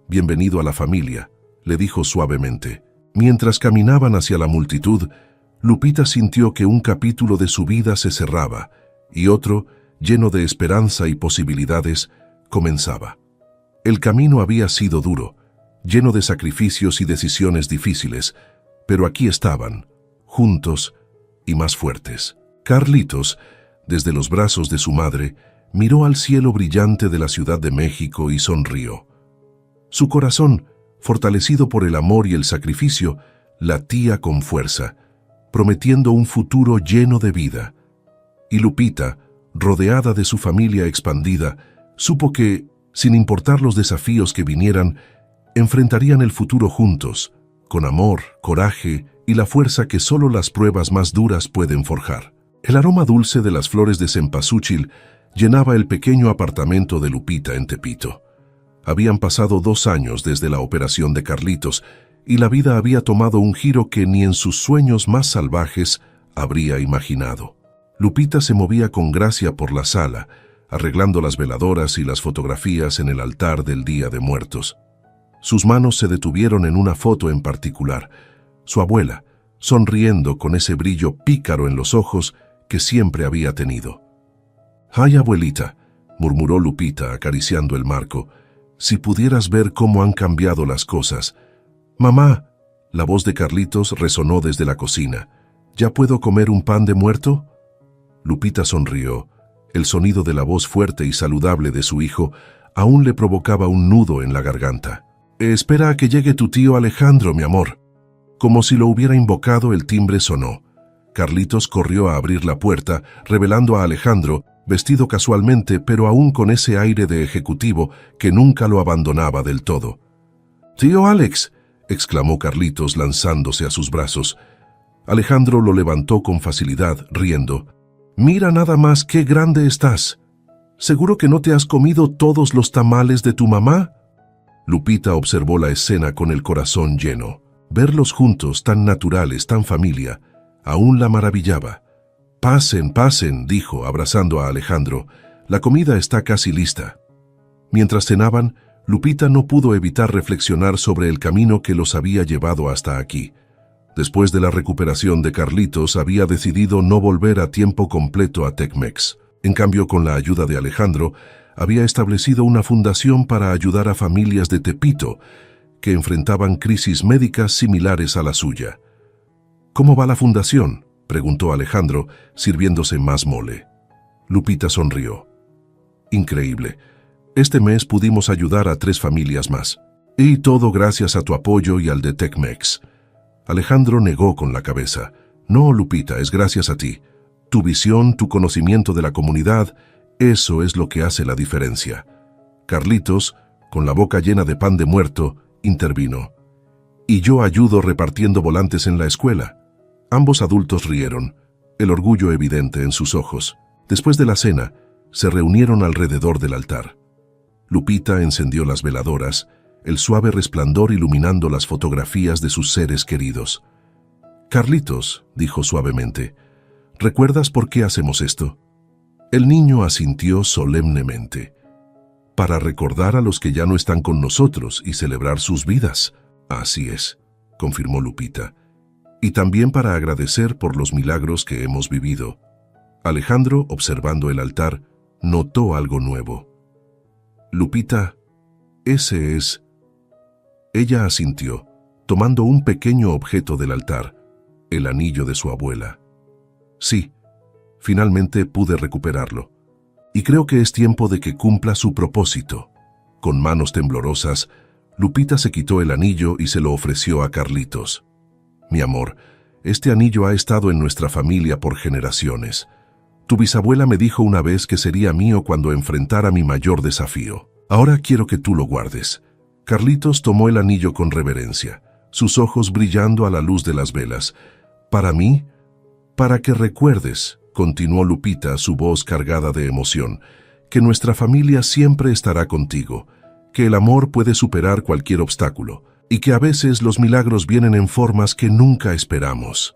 «Bienvenido a la familia», le dijo suavemente. Mientras caminaban hacia la multitud, Lupita sintió que un capítulo de su vida se cerraba y otro, lleno de esperanza y posibilidades, comenzaba. El camino había sido duro, lleno de sacrificios y decisiones difíciles, pero aquí estaban, juntos y más fuertes. Carlitos, desde los brazos de su madre, miró al cielo brillante de la Ciudad de México y sonrió. Su corazón, fortalecido por el amor y el sacrificio, latía con fuerza, prometiendo un futuro lleno de vida. Y Lupita, rodeada de su familia expandida, supo que, sin importar los desafíos que vinieran, enfrentarían el futuro juntos, con amor, coraje y la fuerza que solo las pruebas más duras pueden forjar. El aroma dulce de las flores de cempasúchil llenaba el pequeño apartamento de Lupita en Tepito. Habían pasado 2 años desde la operación de Carlitos y la vida había tomado un giro que ni en sus sueños más salvajes habría imaginado. Lupita se movía con gracia por la sala, arreglando las veladoras y las fotografías en el altar del Día de Muertos. Sus manos se detuvieron en una foto en particular. Su abuela, sonriendo con ese brillo pícaro en los ojos que siempre había tenido. «Ay, abuelita», murmuró Lupita acariciando el marco, «si pudieras ver cómo han cambiado las cosas». «Mamá», la voz de Carlitos resonó desde la cocina. «¿Ya puedo comer un pan de muerto?» Lupita sonrió. El sonido de la voz fuerte y saludable de su hijo aún le provocaba un nudo en la garganta. «Espera a que llegue tu tío Alejandro, mi amor». Como si lo hubiera invocado, el timbre sonó. Carlitos corrió a abrir la puerta, revelando a Alejandro, vestido casualmente, pero aún con ese aire de ejecutivo que nunca lo abandonaba del todo. «¡Tío Alex!», exclamó Carlitos lanzándose a sus brazos. Alejandro lo levantó con facilidad, riendo. «Mira nada más qué grande estás. ¿Seguro que no te has comido todos los tamales de tu mamá?» Lupita observó la escena con el corazón lleno. Verlos juntos, tan naturales, tan familia, aún la maravillaba. «Pasen, pasen», dijo, abrazando a Alejandro. «La comida está casi lista». Mientras cenaban, Lupita no pudo evitar reflexionar sobre el camino que los había llevado hasta aquí. Después de la recuperación de Carlitos, había decidido no volver a tiempo completo a Tecmex. En cambio, con la ayuda de Alejandro, había establecido una fundación para ayudar a familias de Tepito que enfrentaban crisis médicas similares a la suya. «¿Cómo va la fundación?», preguntó Alejandro, sirviéndose más mole. Lupita sonrió. «Increíble. Este mes pudimos ayudar a 3 familias más. Y todo gracias a tu apoyo y al de Tecmex». Alejandro negó con la cabeza. No, Lupita, es gracias a ti. Tu visión, tu conocimiento de la comunidad, eso es lo que hace la diferencia. Carlitos, con la boca llena de pan de muerto, intervino. Y yo ayudo repartiendo volantes en la escuela. Ambos adultos rieron, el orgullo evidente en sus ojos. Después de la cena, se reunieron alrededor del altar. Lupita encendió las veladoras, el suave resplandor iluminando las fotografías de sus seres queridos. Carlitos, dijo suavemente, ¿recuerdas por qué hacemos esto? El niño asintió solemnemente. Para recordar a los que ya no están con nosotros y celebrar sus vidas. Así es, confirmó Lupita. Y también para agradecer por los milagros que hemos vivido. Alejandro, observando el altar, notó algo nuevo. Lupita, ese es... Ella asintió, tomando un pequeño objeto del altar, el anillo de su abuela. Sí, finalmente pude recuperarlo. Y creo que es tiempo de que cumpla su propósito. Con manos temblorosas, Lupita se quitó el anillo y se lo ofreció a Carlitos. Mi amor, este anillo ha estado en nuestra familia por generaciones. Tu bisabuela me dijo una vez que sería mío cuando enfrentara mi mayor desafío. Ahora quiero que tú lo guardes. Carlitos tomó el anillo con reverencia, sus ojos brillando a la luz de las velas. Para mí, para que recuerdes, continuó Lupita, su voz cargada de emoción, que nuestra familia siempre estará contigo, que el amor puede superar cualquier obstáculo, y que a veces los milagros vienen en formas que nunca esperamos.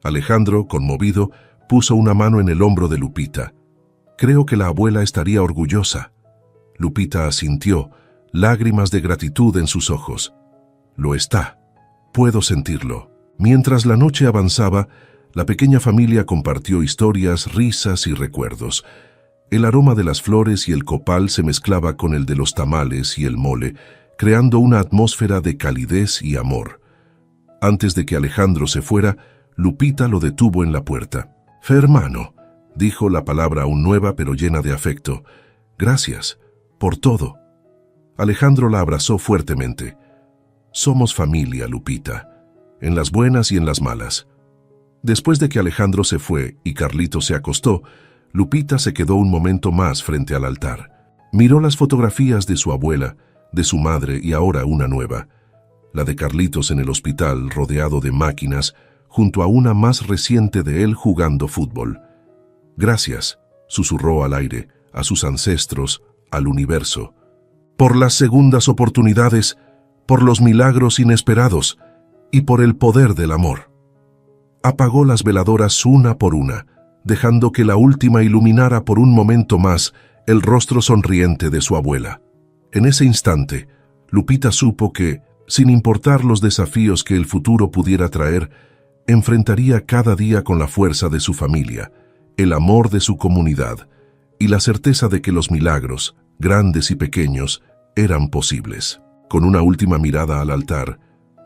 Alejandro, conmovido, puso una mano en el hombro de Lupita. Creo que la abuela estaría orgullosa. Lupita asintió, lágrimas de gratitud en sus ojos. Lo está. Puedo sentirlo. Mientras la noche avanzaba, la pequeña familia compartió historias, risas y recuerdos. El aroma de las flores y el copal se mezclaba con el de los tamales y el mole, creando una atmósfera de calidez y amor. Antes de que Alejandro se fuera, Lupita lo detuvo en la puerta. «Hermano», dijo la palabra aún nueva pero llena de afecto. «Gracias, por todo». Alejandro la abrazó fuertemente. «Somos familia, Lupita, en las buenas y en las malas». Después de que Alejandro se fue y Carlitos se acostó, Lupita se quedó un momento más frente al altar. Miró las fotografías de su abuela, de su madre y ahora una nueva, la de Carlitos en el hospital rodeado de máquinas, junto a una más reciente de él jugando fútbol. «Gracias», susurró al aire, a sus ancestros, al universo, por las segundas oportunidades, por los milagros inesperados y por el poder del amor. Apagó las veladoras una por una, dejando que la última iluminara por un momento más el rostro sonriente de su abuela. En ese instante, Lupita supo que, sin importar los desafíos que el futuro pudiera traer, enfrentaría cada día con la fuerza de su familia, el amor de su comunidad y la certeza de que los milagros, grandes y pequeños, eran posibles. Con una última mirada al altar,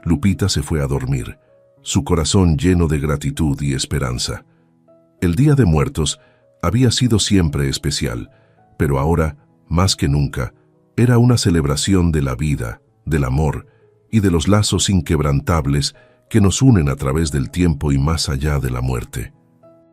Lupita se fue a dormir, su corazón lleno de gratitud y esperanza. El Día de Muertos había sido siempre especial, pero ahora, más que nunca, era una celebración de la vida, del amor y de los lazos inquebrantables que nos unen a través del tiempo y más allá de la muerte.